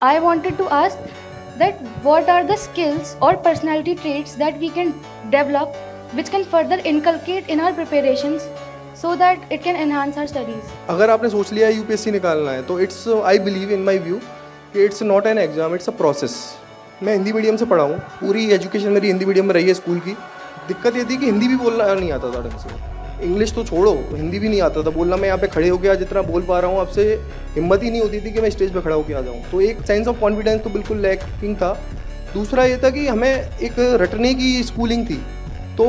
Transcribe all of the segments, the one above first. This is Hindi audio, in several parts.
I wanted to ask that what are the skills or personality traits that we can develop which can further inculcate in our preparations so that it can enhance our studies. अगर आपने सोच लिया है यूपीएससी निकालना है तो it's I believe in my view कि it's not an exam, it's a process. मैं हिंदी मीडियम से पढ़ा हूँ, पूरी एजुकेशन मेरी हिंदी मीडियम में रही है स्कूल की। दिक्कत ये थी कि हिंदी भी बोलना नहीं आता था ढंग से, इंग्लिश तो छोड़ो, हिंदी भी नहीं आता था बोलना। मैं यहाँ पे खड़े होकर आज जितना बोल पा रहा हूँ, आपसे हिम्मत ही नहीं होती थी कि मैं स्टेज पे खड़ा होकर आ जाऊँ। तो एक सेंस ऑफ कॉन्फिडेंस तो बिल्कुल लैकिंग था। दूसरा ये था कि हमें एक रटने की स्कूलिंग थी। तो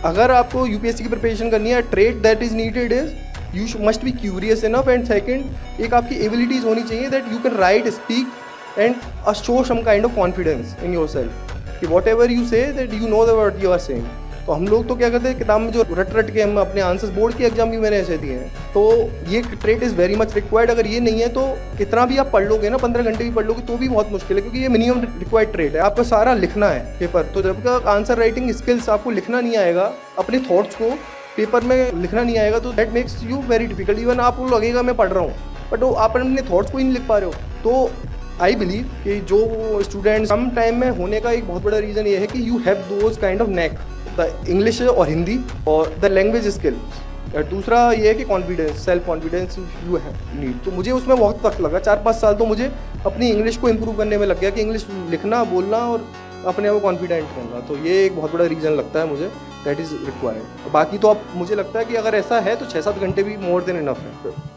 अगर आपको यूपीएससी की प्रिपरेशन करनी है, trait that is needed is you must be curious enough, and second एक आपकी एबिलिटीज़ होनी चाहिए that you can write, speak and show some kind of confidence in yourself कि whatever you say that you know the what you are saying. तो हम लोग तो क्या करते हैं, किताब में जो रट के हम अपने आंसर्स, बोर्ड के एग्जाम भी मैंने ऐसे दिए हैं। तो ये trait is very much required. अगर ये नहीं है तो कितना भी आप पढ़ लोगे ना, 15 घंटे भी पढ़ लोगे तो भी बहुत मुश्किल है, क्योंकि ये मिनिमम रिक्वायर्ड ट्रेट है। आपको सारा लिखना है पेपर। तो जब तक आंसर राइटिंग स्किल्स आपको लिखना नहीं आएगा, अपने थॉट्स को पेपर में लिखना नहीं आएगा, तो that makes you very difficult. Even आपको लगेगा मैं पढ़ रहा हूँ, बट आप अपने थॉट्स को ही नहीं लिख पा रहे हो। तो आई बिलीव कि जो स्टूडेंट्स कम टाइम में होने का एक बहुत बड़ा रीज़न ये है कि you have those kind of neck, the English और हिंदी और द लैंग्वेज स्किल। दूसरा ये है कि confidence, self confidence you have need. तो मुझे उसमें बहुत वक्त लगा, 4-5 साल तो मुझे अपनी इंग्लिश को इम्प्रूव करने में लग गया कि इंग्लिश लिखना, बोलना और अपने आप को कॉन्फिडेंट रहना। तो ये एक बहुत बड़ा रीज़न लगता है मुझे, दैट इज़ रिक्वायर्ड। बाकी तो अब मुझे लगता है कि अगर ऐसा है तो 6-7 घंटे भी मोर देन इनफ है।